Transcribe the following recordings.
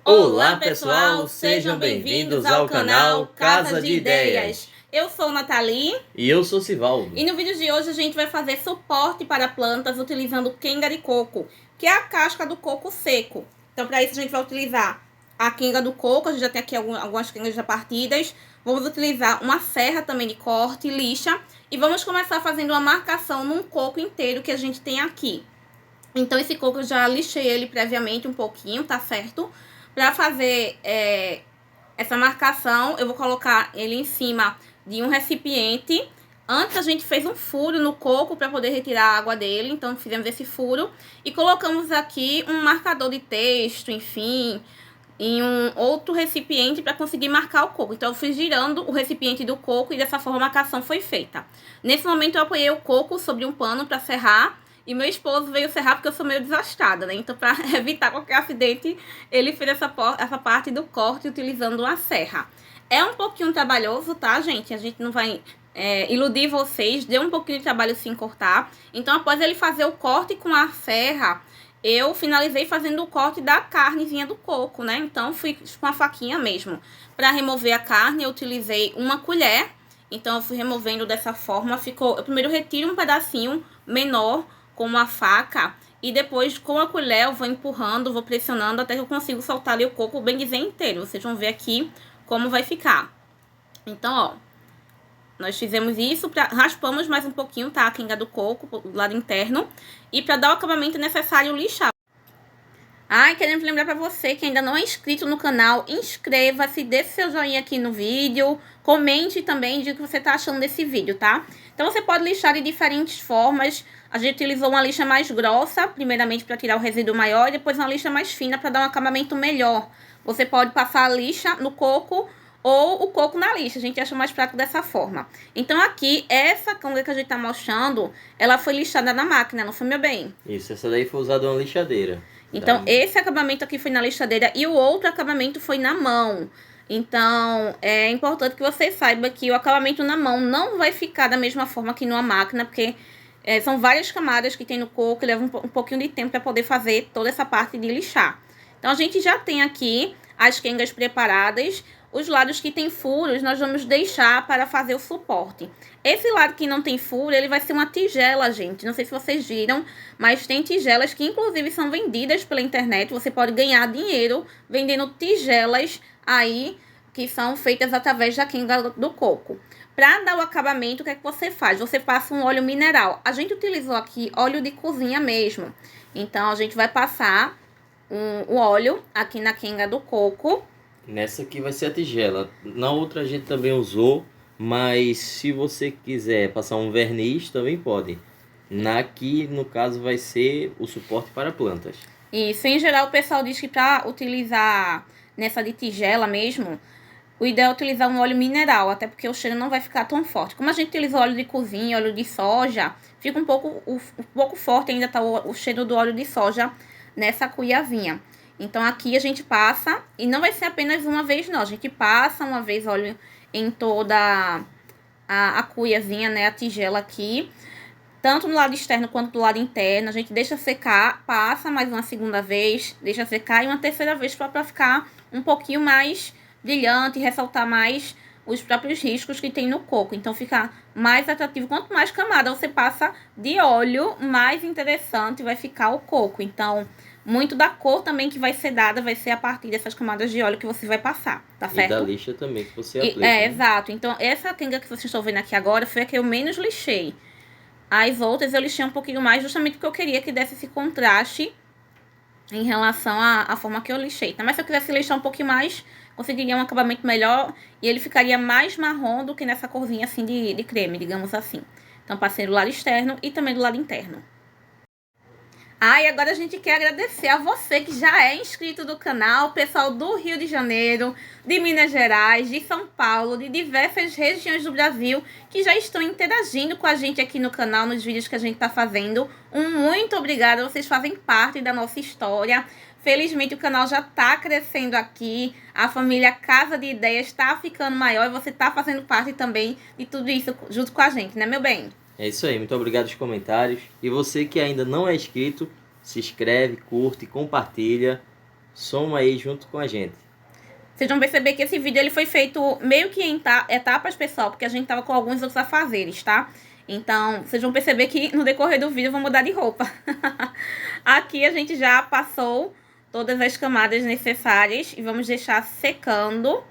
Olá pessoal, sejam bem-vindos ao canal Casa de Ideias. Eu sou Nathalie E eu sou Sivaldo. e no vídeo de hoje a gente vai fazer suporte para plantas utilizando quenga de coco, que é a casca do coco seco. Então para isso a gente vai utilizar a quenga do coco, a gente já tem aqui algumas quengas já partidas. Vamos utilizar uma serra também de corte, lixa, e vamos começar fazendo uma marcação num coco inteiro que a gente tem aqui. Então esse coco eu já lixei ele previamente um pouquinho, tá certo? Para fazer essa marcação, eu vou colocar ele em cima de um recipiente. Antes a gente fez um furo no coco para poder retirar a água dele, então fizemos esse furo. E colocamos aqui um marcador de texto, enfim, em um outro recipiente para conseguir marcar o coco. Então eu fui girando o recipiente do coco e dessa forma a marcação foi feita. Nesse momento eu apoiei o coco sobre um pano para serrar. E meu esposo veio serrar porque eu sou meio desastrada, né? Então, para evitar qualquer acidente, ele fez essa parte do corte utilizando uma serra. É um pouquinho trabalhoso, tá, gente? A gente não vai iludir vocês. Deu um pouquinho de trabalho sim cortar. Então, após ele fazer o corte com a serra, eu finalizei fazendo o corte da carnezinha do coco, né? Então, fui com a faquinha mesmo. Para remover a carne, eu utilizei uma colher. Então, eu fui removendo dessa forma. Eu primeiro retiro um pedacinho menor com uma faca e depois com a colher eu vou empurrando, vou pressionando até que eu consigo soltar ali o coco bem dizer inteiro. Vocês vão ver aqui como vai ficar. Então, ó, nós fizemos isso, raspamos mais um pouquinho, tá? A quenga do coco do lado interno. E para dar o acabamento necessário, lixar. Queremos lembrar para você que ainda não é inscrito no canal, inscreva-se, deixe seu joinha aqui no vídeo, comente também, diga o que você tá achando desse vídeo, tá? Então você pode lixar de diferentes formas. A gente utilizou uma lixa mais grossa, primeiramente para tirar o resíduo maior, e depois uma lixa mais fina para dar um acabamento melhor. Você pode passar a lixa no coco ou o coco na lixa, a gente acha mais prático dessa forma. Então aqui, essa canga que a gente tá mostrando, ela foi lixada na máquina, não foi, meu bem? Isso, essa daí foi usada uma lixadeira. Então, esse acabamento aqui foi na lixadeira e o outro acabamento foi na mão. Então, é importante que você saiba que o acabamento na mão não vai ficar da mesma forma que numa máquina, porque são várias camadas que tem no coco e leva um pouquinho de tempo para poder fazer toda essa parte de lixar. Então, a gente já tem aqui as quengas preparadas. Os lados que tem furos, nós vamos deixar para fazer o suporte. Esse lado que não tem furo, ele vai ser uma tigela, gente. Não sei se vocês viram, mas tem tigelas que inclusive são vendidas pela internet. Você pode ganhar dinheiro vendendo tigelas aí que são feitas através da quenga do coco. Para dar o acabamento, o que é que você faz? Você passa um óleo mineral. A gente utilizou aqui óleo de cozinha mesmo. Então, a gente vai passar o óleo aqui na quenga do coco. Nessa aqui vai ser a tigela. Na outra a gente também usou, mas se você quiser passar um verniz, também pode. Aqui, no caso, vai ser o suporte para plantas. Isso, em geral, o pessoal diz que para utilizar nessa de tigela mesmo, o ideal é utilizar um óleo mineral, até porque o cheiro não vai ficar tão forte. Como a gente utiliza óleo de cozinha, óleo de soja, fica um pouco forte ainda tá o cheiro do óleo de soja nessa cuiazinha. Então, aqui a gente passa, e não vai ser apenas uma vez não, a gente passa uma vez óleo em toda a cuiazinha, né, a tigela aqui, tanto no lado externo quanto do lado interno. A gente deixa secar, passa mais uma segunda vez, deixa secar e uma terceira vez para ficar um pouquinho mais brilhante, ressaltar mais os próprios riscos que tem no coco. Então, fica mais atrativo. Quanto mais camada você passa de óleo, mais interessante vai ficar o coco. Então, muito da cor também que vai ser dada vai ser a partir dessas camadas de óleo que você vai passar, tá certo? E da lixa também que você aplica. Né? Exato. Então, essa quenga que vocês estão vendo aqui agora foi a que eu menos lixei. As outras eu lixei um pouquinho mais, justamente porque eu queria que desse esse contraste em relação à forma que eu lixei. Tá? Mas se eu quisesse lixar um pouquinho mais, conseguiria um acabamento melhor e ele ficaria mais marrom do que nessa corzinha assim de creme, digamos assim. Então, passei do lado externo e também do lado interno. E agora a gente quer agradecer a você que já é inscrito do canal, pessoal do Rio de Janeiro, de Minas Gerais, de São Paulo, de diversas regiões do Brasil, que já estão interagindo com a gente aqui no canal, nos vídeos que a gente está fazendo. Muito obrigada, vocês fazem parte da nossa história. Felizmente o canal já está crescendo aqui, a família Casa de Ideias está ficando maior e você está fazendo parte também de tudo isso junto com a gente, né, meu bem? É isso aí, muito obrigado pelos comentários. E você que ainda não é inscrito, se inscreve, curte, compartilha. Soma aí junto com a gente. Vocês vão perceber que esse vídeo ele foi feito meio que em etapas, pessoal, porque a gente tava com alguns outros afazeres, tá? Então, vocês vão perceber que no decorrer do vídeo eu vou mudar de roupa. Aqui a gente já passou todas as camadas necessárias e vamos deixar secando.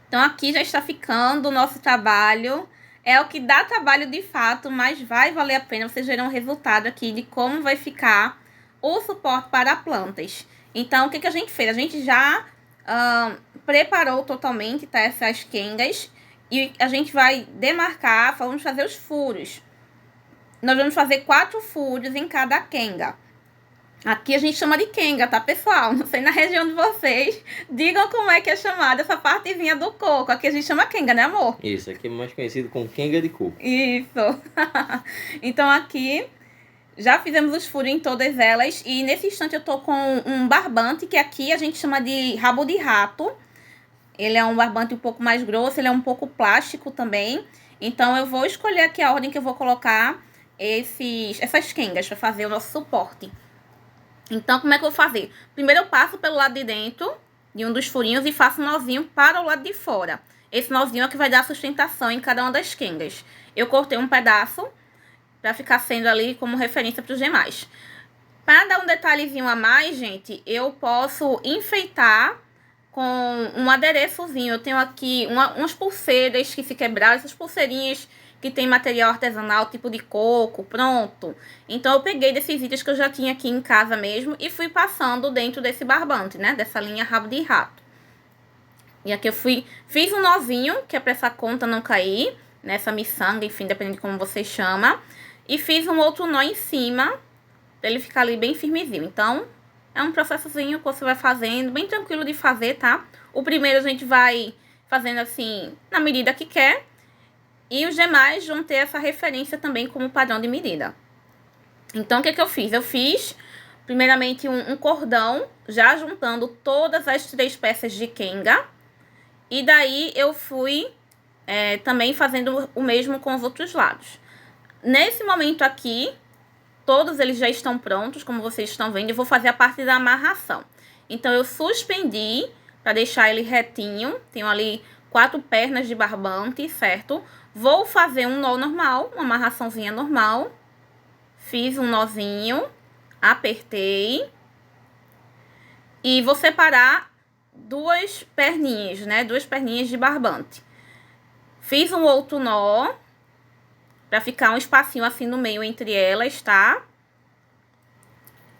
Então, aqui já está ficando o nosso trabalho. É o que dá trabalho de fato, mas vai valer a pena. Vocês verão o resultado aqui de como vai ficar o suporte para plantas. Então, o que a gente fez? A gente já preparou totalmente, tá, essas quengas. E a gente vai demarcar, vamos fazer os furos. Nós vamos fazer 4 furos em cada quenga. Aqui a gente chama de quenga, tá, pessoal? Não sei na região de vocês. Digam como é que é chamada essa partezinha do coco. Aqui a gente chama quenga, né, amor? Isso, aqui é mais conhecido como quenga de coco. Isso. Então aqui já fizemos os furos em todas elas. E nesse instante eu tô com um barbante, que aqui a gente chama de rabo de rato. Ele é um barbante um pouco mais grosso, ele é um pouco plástico também. Então eu vou escolher aqui a ordem que eu vou colocar essas quengas para fazer o nosso suporte. Então, como é que eu vou fazer? Primeiro eu passo pelo lado de dentro de um dos furinhos e faço um nozinho para o lado de fora. Esse nozinho é que vai dar sustentação em cada uma das quengas. Eu cortei um pedaço para ficar sendo ali como referência para os demais. Para dar um detalhezinho a mais, gente, eu posso enfeitar com um adereçozinho. Eu tenho aqui umas pulseiras que se quebraram, essas pulseirinhas que tem material artesanal, tipo de coco, pronto. Então, eu peguei desses itens que eu já tinha aqui em casa mesmo e fui passando dentro desse barbante, né? Dessa linha rabo de rato. E aqui eu fiz um nozinho, que é pra essa conta não cair, nessa miçanga, enfim, dependendo de como você chama. E fiz um outro nó em cima, pra ele ficar ali bem firmezinho. Então, é um processozinho que você vai fazendo, bem tranquilo de fazer, tá? O primeiro a gente vai fazendo assim, na medida que quer. E os demais vão ter essa referência também como padrão de medida. Então, o que eu fiz? Eu fiz, primeiramente, um cordão, já juntando todas as 3 peças de quenga. E daí, eu fui também fazendo o mesmo com os outros lados. Nesse momento aqui, todos eles já estão prontos, como vocês estão vendo. Eu vou fazer a parte da amarração. Então, eu suspendi para deixar ele retinho. Tenho ali 4 pernas de barbante, certo? Vou fazer um nó normal, uma amarraçãozinha normal. Fiz um nozinho, apertei. E vou separar 2 perninhas, né? 2 perninhas de barbante. Fiz um outro nó, pra ficar um espacinho assim no meio entre elas, tá?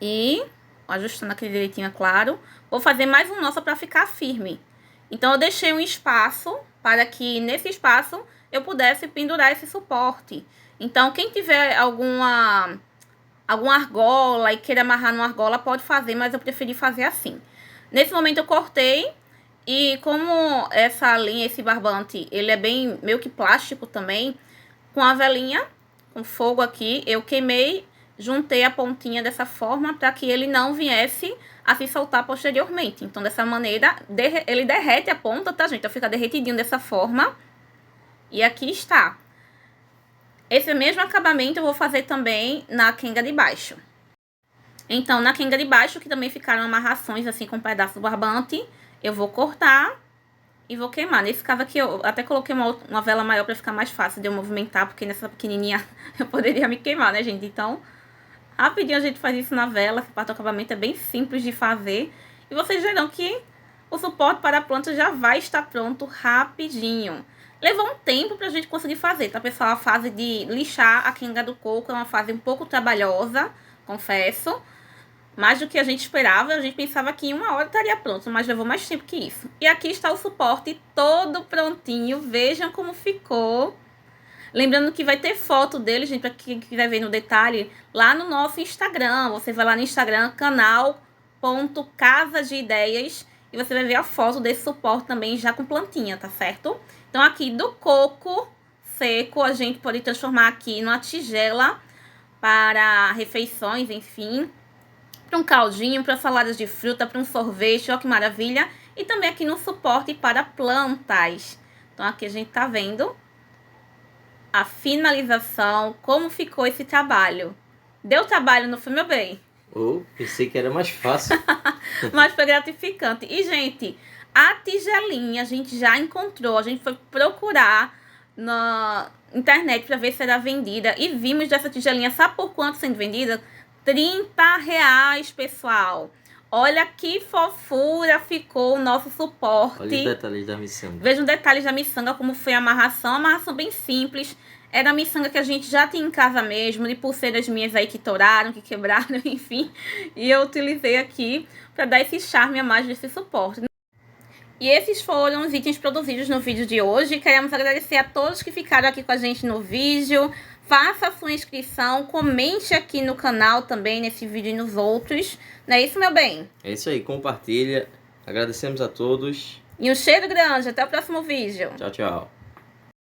E, ajustando aqui direitinho, é claro. Vou fazer mais um nó só pra ficar firme. Então, eu deixei um espaço para que nesse espaço eu pudesse pendurar esse suporte. Então, quem tiver alguma argola e queira amarrar numa argola, pode fazer, mas eu preferi fazer assim. Nesse momento eu cortei e como essa linha, esse barbante, ele é bem meio que plástico também, com a velinha, com fogo aqui, eu queimei, juntei a pontinha dessa forma para que ele não viesse a se soltar posteriormente. Então, dessa maneira, ele derrete a ponta, tá, gente? Então, fica derretidinho dessa forma. E aqui está. Esse mesmo acabamento eu vou fazer também na quenga de baixo. Então, na quenga de baixo, que também ficaram amarrações assim com um pedaço do barbante, eu vou cortar e vou queimar. Nesse caso aqui, eu até coloquei uma vela maior para ficar mais fácil de eu movimentar, porque nessa pequenininha eu poderia me queimar, né, gente? Então, rapidinho a gente faz isso na vela. Essa parte do acabamento é bem simples de fazer. E vocês verão que o suporte para a planta já vai estar pronto rapidinho. Levou um tempo pra gente conseguir fazer, tá, pessoal? A fase de lixar a quenga do coco é uma fase um pouco trabalhosa, confesso. Mais do que a gente esperava, a gente pensava que em 1 hora estaria pronto, mas levou mais tempo que isso. E aqui está o suporte todo prontinho, vejam como ficou. Lembrando que vai ter foto dele, gente, pra quem quiser ver no detalhe, lá no nosso Instagram. Você vai lá no Instagram, canal.casa de ideias, e você vai ver a foto desse suporte também já com plantinha, tá certo? Então, aqui do coco seco, a gente pode transformar aqui numa tigela para refeições, enfim. Para um caldinho, para saladas de fruta, para um sorvete, ó que maravilha. E também aqui no suporte para plantas. Então, aqui a gente tá vendo a finalização, como ficou esse trabalho. Deu trabalho, não foi, meu bem? Oh, pensei que era mais fácil. Mas foi gratificante. E, gente, a tigelinha a gente já encontrou. A gente foi procurar na internet para ver se era vendida. E vimos dessa tigelinha, sabe por quanto sendo vendida? R$30, pessoal. Olha que fofura ficou o nosso suporte. Olha os detalhes da miçanga. Vejam detalhes da miçanga, como foi a amarração. A amarração bem simples. Era a miçanga que a gente já tinha em casa mesmo, de pulseiras minhas aí que toraram, que quebraram, enfim. E eu utilizei aqui para dar esse charme a mais desse suporte. E esses foram os itens produzidos no vídeo de hoje. Queremos agradecer a todos que ficaram aqui com a gente no vídeo. Faça a sua inscrição, comente aqui no canal também, nesse vídeo e nos outros. Não é isso, meu bem? É isso aí, compartilha. Agradecemos a todos. E um cheiro grande, até o próximo vídeo. Tchau, tchau.